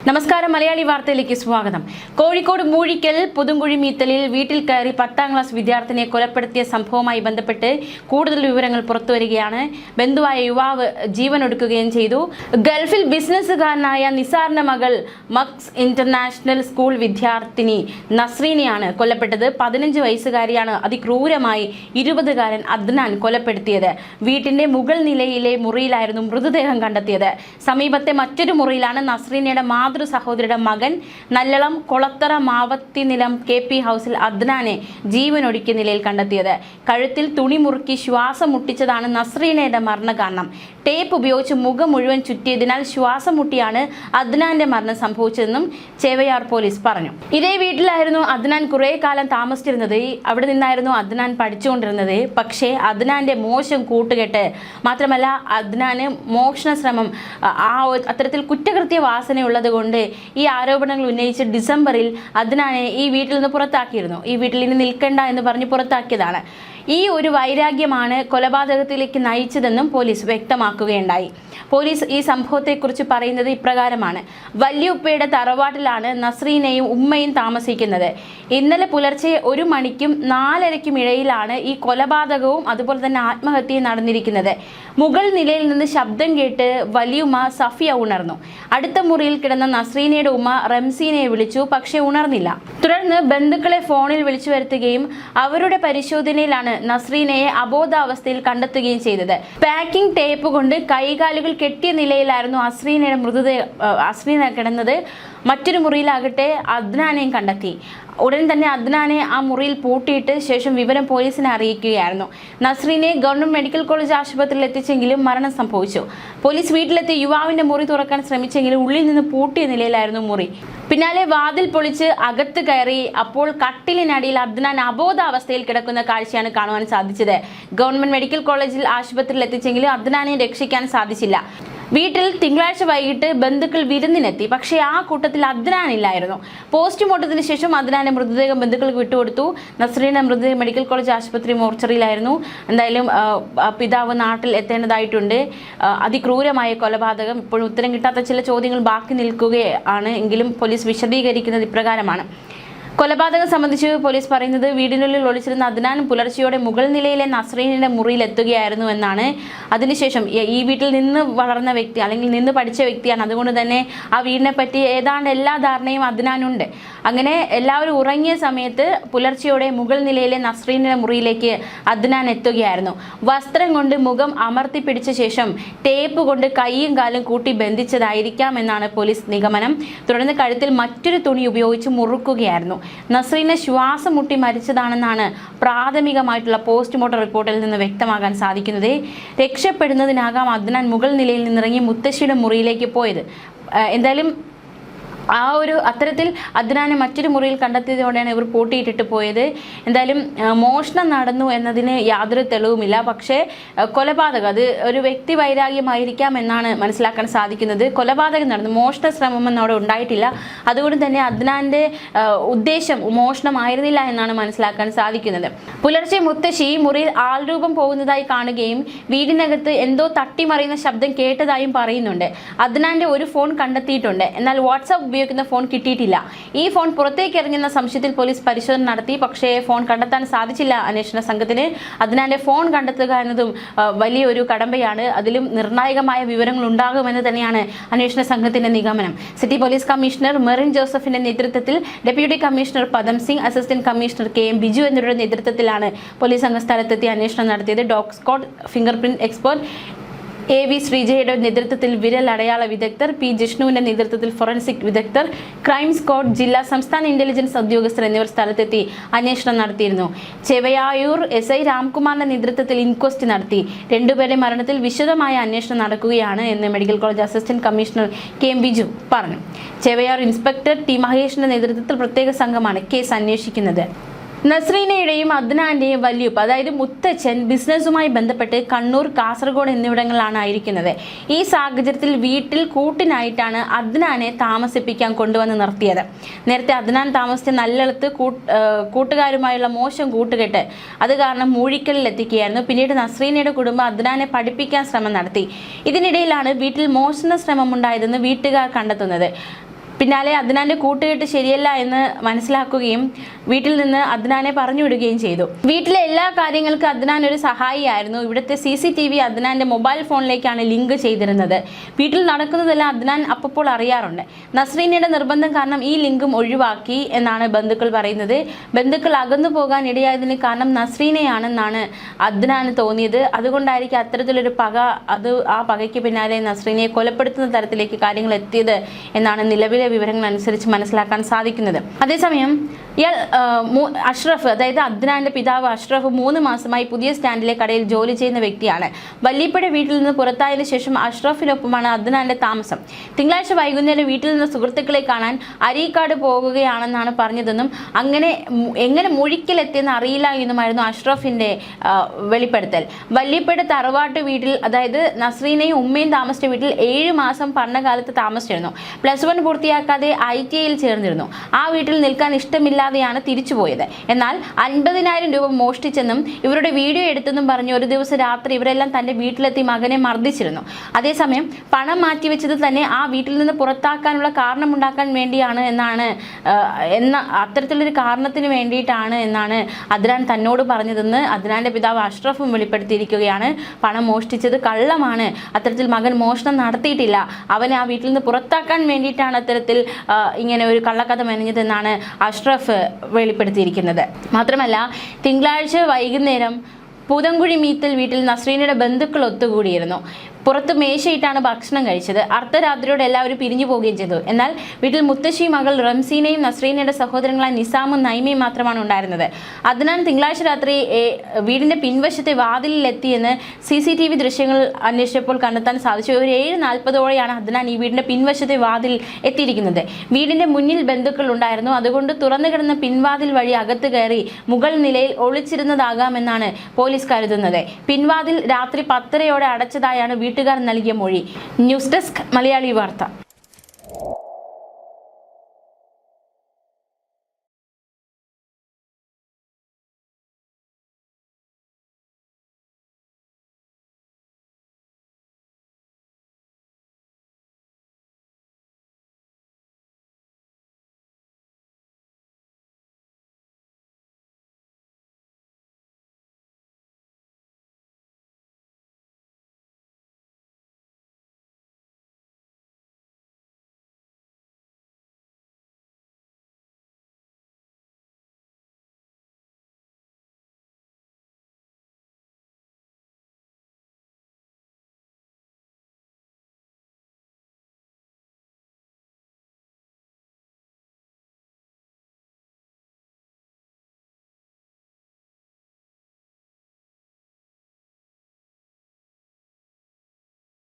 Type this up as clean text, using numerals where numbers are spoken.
നമസ്കാരം മലയാളി വാർത്തയിലേക്ക് സ്വാഗതം. കോഴിക്കോട് മൂഴിക്കൽ പുതുങ്കുഴി മീത്തലിൽ വീട്ടിൽ കയറി 10ാം ക്ലാസ് വിദ്യാർത്ഥിനിയെ കൊലപ്പെടുത്തിയ സംഭവവുമായി ബന്ധപ്പെട്ട് കൂടുതൽ വിവരങ്ങൾ പുറത്തുവരികയാണ്. ബന്ധുവായ യുവാവ് ജീവനൊടുക്കുകയും ചെയ്തു. ഗൾഫിൽ ബിസിനസ്സുകാരനായ നിസാറിന്റെ മകൾ മക്സ് ഇന്റർനാഷണൽ സ്കൂൾ വിദ്യാർത്ഥിനി നസ്രീനെയാണ് കൊല്ലപ്പെട്ടത്. 15 വയസ്സുകാരിയാണ് അതിക്രൂരമായി 20കാരൻ അദ്നാൻ കൊലപ്പെടുത്തിയത്. വീട്ടിന്റെ മുകൾ നിലയിലെ മുറിയിലായിരുന്നു മൃതദേഹം കണ്ടെത്തിയത്. സമീപത്തെ മറ്റൊരു മുറിയിലാണ് നസ്രീനയുടെ സഹോദരിയുടെ മകൻ നല്ലളം കൊളത്തറ മാവത്തിനിലം KP ഹൗസിൽ അദ്നാനെ ജീവനൊടുക്കിയ നിലയിൽ കണ്ടെത്തിയത്. കഴുത്തിൽ തുണി മുറുക്കി ശ്വാസം മുട്ടിച്ചതാണ് നസ്രീനയുടെ മരണകാരണം. ടേപ്പ് ഉപയോഗിച്ച് മുഖം മുഴുവൻ ചുറ്റിയതിനാൽ ശ്വാസം മുട്ടിയാണ് അദ്നാന്റെ മരണം സംഭവിച്ചതെന്നും ചേവയാർ പോലീസ് പറഞ്ഞു. ഇതേ വീട്ടിലായിരുന്നു അദ്നാൻ കുറെ കാലം താമസിച്ചിരുന്നത്. അവിടെ നിന്നായിരുന്നു അദ്നാൻ പഠിച്ചുകൊണ്ടിരുന്നത്. പക്ഷേ അദ്നാന്റെ മോശം കൂട്ടുകെട്ട് മാത്രമല്ല അദ്നാന് മോഷണ ശ്രമം അത്തരത്തിൽ കുറ്റകൃത്യ വാസനയുള്ളത് കൊണ്ട് ഈ ആരോപണങ്ങൾ ഉന്നയിച്ച് ഡിസംബറിൽ അദ്നാനെ ഈ വീട്ടിൽ നിന്ന് പുറത്താക്കിയിരുന്നു. ഈ വീട്ടിൽ ഇനി നിൽക്കണ്ട എന്ന് പറഞ്ഞ് പുറത്താക്കിയതാണ്. ഈ ഒരു വൈരാഗ്യമാണ് കൊലപാതകത്തിലേക്ക് നയിച്ചതെന്നും പോലീസ് വ്യക്തമാക്കുകയുണ്ടായി. പോലീസ് ഈ സംഭവത്തെക്കുറിച്ച് പറയുന്നത് ഇപ്രകാരമാണ്. വല്യുപ്പയുടെ തറവാട്ടിലാണ് നസ്രീനയും ഉമ്മയും താമസിക്കുന്നത്. ഇന്നലെ പുലർച്ചെ 1 മണിക്കും 4:30ക്കും ഇടയിലാണ് ഈ കൊലപാതകവും അതുപോലെ തന്നെ ആത്മഹത്യയും നടന്നിരിക്കുന്നത്. മുകൾ നിലയിൽ നിന്ന് ശബ്ദം കേട്ട് വലിയുമ്മ സഫിയ ഉണർന്നു. അടുത്ത മുറിയിൽ കിടന്ന നസ്രീനയുടെ ഉമ്മ റംസീനയെ വിളിച്ചു. പക്ഷേ ഉണർന്നില്ല. തുടർന്ന് ബന്ധുക്കളെ ഫോണിൽ വിളിച്ചു വരുത്തുകയും അവരുടെ പരിശോധനയിലാണ് നസ്രീനയെ അബോധാവസ്ഥയിൽ കണ്ടെത്തുകയും ചെയ്തത്. പാക്കിംഗ് ടേപ്പ് കൊണ്ട് കൈകാലുകൾ കെട്ടിയ നിലയിലായിരുന്നു അസ്രീന കിടന്നത്. മറ്റൊരു മുറിയിലാകട്ടെ അദ്നാനെയും കണ്ടെത്തി. ഉടൻ തന്നെ അദ്നാനെ ആ മുറിയിൽ പൂട്ടിയിട്ട് ശേഷം വിവരം പോലീസിനെ അറിയിക്കുകയായിരുന്നു. നസ്രീനെ ഗവൺമെന്റ് മെഡിക്കൽ കോളേജ് ആശുപത്രിയിൽ എത്തിച്ചെങ്കിലും മരണം സംഭവിച്ചു. പോലീസ് വീട്ടിലെത്തി യുവാവിന്റെ മുറി തുറക്കാൻ ശ്രമിച്ചെങ്കിലും ഉള്ളിൽ നിന്ന് പൂട്ടിയ നിലയിലായിരുന്നു മുറി. പിന്നാലെ വാതിൽ പൊളിച്ച് അകത്ത് കയറി. അപ്പോൾ കട്ടിലിനടിയിൽ അദ്നാൻ അബോധാവസ്ഥയിൽ കിടക്കുന്ന കാഴ്ചയാണ് കാണുവാൻ സാധിച്ചത്. ഗവൺമെന്റ് മെഡിക്കൽ കോളേജിൽ ആശുപത്രിയിൽ എത്തിച്ചെങ്കിലും അദ്നാനെ രക്ഷിക്കാൻ സാധിച്ചില്ല. വീട്ടിൽ തിങ്കളാഴ്ച വൈകിട്ട് ബന്ധുക്കൾ വിരുന്നിനെത്തി. പക്ഷേ ആ കൂട്ടത്തിൽ അദ്നാനില്ലായിരുന്നു. പോസ്റ്റ്മോർട്ടത്തിന് ശേഷം അദ്നാന്റെ മൃതദേഹം ബന്ധുക്കൾക്ക് വിട്ടുകൊടുത്തു. നസ്രീന്റെ മൃതദേഹം മെഡിക്കൽ കോളേജ് ആശുപത്രി മോർച്ചറിയിലായിരുന്നു. എന്തായാലും പിതാവ് നാട്ടിൽ എത്തേണ്ടതായിട്ടുണ്ട്. അതിക്രൂരമായ കൊലപാതകം. ഇപ്പോഴും ഉത്തരം കിട്ടാത്ത ചില ചോദ്യങ്ങൾ ബാക്കി നിൽക്കുകയാണ്. എങ്കിലും പോലീസ് വിശദീകരിക്കുന്നത് ഇപ്രകാരമാണ്. കൊലപാതകം സംബന്ധിച്ച് പോലീസ് പറയുന്നത് വീടിനുള്ളിൽ ഒളിച്ചിരുന്ന അദ്നാൻ പുലർച്ചെയോടെ മുകൾ നിലയിലെ നസ്രീനയുടെ മുറിയിൽ എത്തുകയായിരുന്നു എന്നാണ്. അതിനുശേഷം ഈ വീട്ടിൽ നിന്ന് വളർന്ന വ്യക്തി അല്ലെങ്കിൽ നിന്ന് പഠിച്ച വ്യക്തിയാണ്. അതുകൊണ്ട് തന്നെ ആ വീടിനെ പറ്റി ഏതാണ്ട് എല്ലാ ധാരണയും അദ്നാനുണ്ട്. അങ്ങനെ എല്ലാവരും ഉറങ്ങിയ സമയത്ത് പുലർച്ചെയോടെ മുകൾ നിലയിലെ നസ്രീനയുടെ മുറിയിലേക്ക് അദ്നാൻ എത്തുകയായിരുന്നു. വസ്ത്രം കൊണ്ട് മുഖം അമർത്തി പിടിച്ച ശേഷം ടേപ്പ് കൊണ്ട് കൈയും കാലും കൂട്ടി ബന്ധിച്ചതായിരിക്കാം എന്നാണ് പോലീസ് നിഗമനം. തുടർന്ന് കഴുത്തിൽ മറ്റൊരു തുണി ഉപയോഗിച്ച് മുറുക്കുകയായിരുന്നു. നസ്രീനെ ശ്വാസം മുട്ടി മരിച്ചതാണെന്നാണ് പ്രാഥമികമായിട്ടുള്ള പോസ്റ്റ്മോർട്ടം റിപ്പോർട്ടിൽ നിന്ന് വ്യക്തമാകാൻ സാധിക്കുന്നത്. രക്ഷപ്പെടുന്നതിനാകാം അദ്നാൻ മുകൾ നിലയിൽ നിന്നിറങ്ങി മുത്തശ്ശിയുടെ മുറിയിലേക്ക് പോയത്. എന്തായാലും ആ ഒരു അത്തരത്തിൽ അദ്നാനെ മറ്റൊരു മുറിയിൽ കണ്ടെത്തിയതോടെയാണ് ഇവർ പൂട്ടിയിട്ടിട്ട് പോയത്. എന്തായാലും മോഷണം നടന്നു എന്നതിന് യാതൊരു തെളിവുമില്ല. പക്ഷേ കൊലപാതകം അത് ഒരു വ്യക്തി വൈരാഗ്യമായിരിക്കാം എന്നാണ് മനസ്സിലാക്കാൻ സാധിക്കുന്നത്. കൊലപാതകം നടന്നു, മോഷണ ശ്രമമൊന്നും അവിടെ ഉണ്ടായിട്ടില്ല. അതുകൊണ്ട് തന്നെ അദ്നാന്റെ ഉദ്ദേശം മോഷണമായിരുന്നില്ല എന്നാണ് മനസ്സിലാക്കാൻ സാധിക്കുന്നത്. പുലർച്ചെ മുത്തശ്ശി മുറിയിൽ ആൾരൂപം പോകുന്നതായി കാണുകയും വീടിനകത്ത് എന്തോ തട്ടിമറിയുന്ന ശബ്ദം കേട്ടതായും പറയുന്നുണ്ട്. അദ്നാന്റെ ഒരു ഫോൺ കണ്ടെത്തിയിട്ടുണ്ട്. എന്നാൽ വാട്സാപ്പ് ഉപയോഗിക്കുന്ന ഫോൺ കിട്ടിയിട്ടില്ല. ഈ ഫോൺ പുറത്തേക്ക് ഇറങ്ങുന്ന സംശയത്തിൽ പോലീസ് പരിശോധന നടത്തി. പക്ഷേ ഫോൺ കണ്ടെത്താൻ സാധിച്ചില്ല അന്വേഷണ സംഘത്തിന്. അദ്നാന്റെ ഫോൺ കണ്ടെത്തുക എന്നതും വലിയൊരു കടമ്പയാണ്. അതിലും നിർണായകമായ വിവരങ്ങൾ ഉണ്ടാകുമെന്ന് തന്നെയാണ് അന്വേഷണ സംഘത്തിന്റെ നിഗമനം. സിറ്റി പോലീസ് കമ്മീഷണർ മെറിൻ ജോസഫിന്റെ നേതൃത്വത്തിൽ ഡെപ്യൂട്ടി കമ്മീഷണർ പദം Singh, assistant commissioner KM Biju എന്നിവരുടെ നേതൃത്വത്തിലാണ് പോലീസ് സംഘം സ്ഥലത്തെത്തി അന്വേഷണം നടത്തിയത്. Dog squad, finger print expert AV ശ്രീജയുടെ നേതൃത്വത്തിൽ വിരൽ അടയാള വിദഗ്ധർ, P ജിഷ്ണുവിന്റെ നേതൃത്വത്തിൽ ഫോറൻസിക് വിദഗ്ധർ, ക്രൈം സ്ക്വാഡ്, ജില്ലാ സംസ്ഥാന ഇന്റലിജൻസ് ഉദ്യോഗസ്ഥർ എന്നിവർ സ്ഥലത്തെത്തി അന്വേഷണം നടത്തിയിരുന്നു. ചെവയായൂർ SI രാംകുമാറിന്റെ നേതൃത്വത്തിൽ ഇൻക്വസ്റ്റ് നടത്തി. 2 പേരുടെ മരണത്തിൽ വിശദമായ അന്വേഷണം നടക്കുകയാണ് എന്ന് medical college assistant commissioner KM Biju പറഞ്ഞു. ചെവയാർ ഇൻസ്പെക്ടർ T മഹേഷിന്റെ നേതൃത്വത്തിൽ പ്രത്യേക സംഘമാണ് കേസ് അന്വേഷിക്കുന്നത്. നസ്രീനയുടെയും അദ്നാന്റെയും വല്യുപ്പ അതായത് മുത്തച്ഛൻ ബിസിനസ്സുമായി ബന്ധപ്പെട്ട് കണ്ണൂർ, കാസർഗോഡ് എന്നിവിടങ്ങളിലാണ് ആയിരിക്കുന്നത്. ഈ സാഹചര്യത്തിൽ വീട്ടിൽ കൂട്ടിനായിട്ടാണ് അദ്നാനെ താമസിപ്പിക്കാൻ കൊണ്ടുവന്ന് നിർത്തിയത്. നേരത്തെ അദ്നാൻ താമസിച്ച നല്ലളത്ത് കൂട്ടുകാരുമായുള്ള മോശം കൂട്ടുകെട്ട് അത് കാരണം മൂഴിക്കലിൽ എത്തിക്കുകയായിരുന്നു. പിന്നീട് നസ്രീനയുടെ കുടുംബം അദ്നാനെ പഠിപ്പിക്കാൻ ശ്രമം നടത്തി. ഇതിനിടയിലാണ് വീട്ടിൽ മോഷണ ശ്രമം ഉണ്ടായതെന്ന് വീട്ടുകാർ കണ്ടെത്തുന്നത്. പിന്നാലെ അദ്നാന്റെ കൂട്ടുകെട്ട് ശരിയല്ല എന്ന് മനസ്സിലാക്കുകയും വീട്ടിൽ നിന്ന് അദ്നാനെ പറഞ്ഞു വിടുകയും ചെയ്തു. വീട്ടിലെ എല്ലാ കാര്യങ്ങൾക്കും അദ്നാൻ ഒരു സഹായിയായിരുന്നു. ഇവിടുത്തെ CCTV അദ്നാന്റെ മൊബൈൽ ഫോണിലേക്കാണ് ലിങ്ക് ചെയ്തിരുന്നത്. വീട്ടിൽ നടക്കുന്നതെല്ലാം അദ്നാൻ അപ്പോൾ അറിയാറുണ്ട്. നസ്രീനയുടെ നിർബന്ധം കാരണം ഈ ലിങ്കും ഒഴിവാക്കി എന്നാണ് ബന്ധുക്കൾ പറയുന്നത്. ബന്ധുക്കൾ അകന്നു പോകാൻ ഇടയായതിന് കാരണം നസ്രീനയാണെന്നാണ് അദ്നാന് തോന്നിയത്. അതുകൊണ്ടായിരിക്കും അത്തരത്തിലൊരു പക, ആ പകയ്ക്ക് പിന്നാലെ നസ്രീനയെ കൊലപ്പെടുത്തുന്ന തരത്തിലേക്ക് കാര്യങ്ങൾ എത്തിയത് എന്നാണ് നിലവിലെ വിവരങ്ങൾ അനുസരിച്ച് മനസ്സിലാക്കാൻ സാധിക്കുന്നത്. അതേസമയം ഇയാൾ അഷ്റഫ്, അതായത് അദ്നാന്റെ പിതാവ് അഷ്റഫ് 3 മാസമായി പുതിയ സ്റ്റാൻഡിലെ കടയിൽ ജോലി ചെയ്യുന്ന വ്യക്തിയാണ്. വല്ലിപ്പയുടെ വീട്ടിൽ നിന്ന് പുറത്തായതിനു ശേഷം അഷ്റഫിനൊപ്പമാണ് അദ്നാന്റെ താമസം. തിങ്കളാഴ്ച വൈകുന്നേരം വീട്ടിൽ നിന്ന് സുഹൃത്തുക്കളെ കാണാൻ അരീക്കാട് പോകുകയാണെന്നാണ് പറഞ്ഞതെന്നും എങ്ങനെ മുഴിക്കലെത്തിയെന്ന് അറിയില്ല എന്നുമായിരുന്നു അഷ്റഫിന്റെ വെളിപ്പെടുത്തൽ. വല്ലിപ്പയുടെ തറവാട്ട് വീട്ടിൽ, അതായത് നസ്രീനയും ഉമ്മയും താമസിച്ച വീട്ടിൽ 7 മാസം പഠനകാലത്ത് താമസിച്ചിരുന്നു. +1 പൂർത്തിയാക്കാതെ ITIയിൽ ചേർന്നിരുന്നു. ആ വീട്ടിൽ നിൽക്കാൻ ഇഷ്ടമില്ലാതെയാണ് തിരിച്ചുപോയത്. എന്നാൽ 50,000 രൂപ മോഷ്ടിച്ചെന്നും ഇവരുടെ വീഡിയോ എടുത്തെന്നും പറഞ്ഞ് ഒരു ദിവസം രാത്രി ഇവരെല്ലാം തന്റെ വീട്ടിലെത്തി മകനെ മർദ്ദിച്ചിരുന്നു. അതേസമയം പണം മാറ്റിവെച്ചത് തന്നെ ആ വീട്ടിൽ നിന്ന് പുറത്താക്കാനുള്ള കാരണമുണ്ടാക്കാൻ വേണ്ടിയാണ് അത്തരത്തിലൊരു കാരണത്തിന് വേണ്ടിയിട്ടാണ് എന്നാണ് അദ്നാൻ തന്നോട് പറഞ്ഞതെന്ന് അദ്നാന്റെ പിതാവ് അഷ്റഫും വെളിപ്പെടുത്തിയിരിക്കുകയാണ്. പണം മോഷ്ടിച്ചത് കള്ളമാണ്, അത്തരത്തിൽ മകൻ മോഷണം നടത്തിയിട്ടില്ല, അവനെ ആ വീട്ടിൽ നിന്ന് പുറത്താക്കാൻ വേണ്ടിയിട്ടാണ് അത്തരത്തിൽ ഇങ്ങനെ ഒരു കള്ളക്കഥ മെനഞ്ഞതെന്നാണ് അഷ്റഫ് വെളിപ്പെടുത്തിയിരിക്കുന്നത്. മാത്രമല്ല, തിങ്കളാഴ്ച വൈകുന്നേരം പുതങ്കുഴി മീത്തൽ വീട്ടിൽ നസ്രീനയുടെ ബന്ധുക്കൾ ഒത്തുകൂടിയിരുന്നു. പുറത്ത് മേശയിട്ടാണ് ഭക്ഷണം കഴിച്ചത്. അർദ്ധരാത്രിയോടെ എല്ലാവരും പിരിഞ്ഞു പോവുകയും ചെയ്തു. എന്നാൽ വീട്ടിൽ മുത്തശ്ശി മകൾ റംസീനയും നസ്രീനയുടെ സഹോദരങ്ങളായ നിസാമും നൈമയും മാത്രമാണ് ഉണ്ടായിരുന്നത്. അദ്നാൻ തിങ്കളാഴ്ച രാത്രി വീടിന്റെ പിൻവശത്തെ വാതിലിൽ എത്തിയെന്ന് CCTV ദൃശ്യങ്ങൾ അന്വേഷിച്ചപ്പോൾ കണ്ടെത്താൻ സാധിച്ചു. ഒരു 7:40ഓടെയാണ് അദ്നാൻ ഈ വീടിന്റെ പിൻവശത്തെ വാതിൽ എത്തിയിരിക്കുന്നത്. വീടിന്റെ മുന്നിൽ ബന്ധുക്കൾ ഉണ്ടായിരുന്നു. അതുകൊണ്ട് തുറന്നു കിടന്ന പിൻവാതിൽ വഴി അകത്ത് കയറി മുകൾ നിലയിൽ ഒളിച്ചിരുന്നതാകാമെന്നാണ് പോലീസ് കരുതുന്നത്. പിൻവാതിൽ രാത്രി 10:30ഓടെ അടച്ചതായാണ് വീട്ടുകാർ നൽകിയ മൊഴി. ന്യൂസ് ഡെസ്ക് മലയാളി വാർത്ത.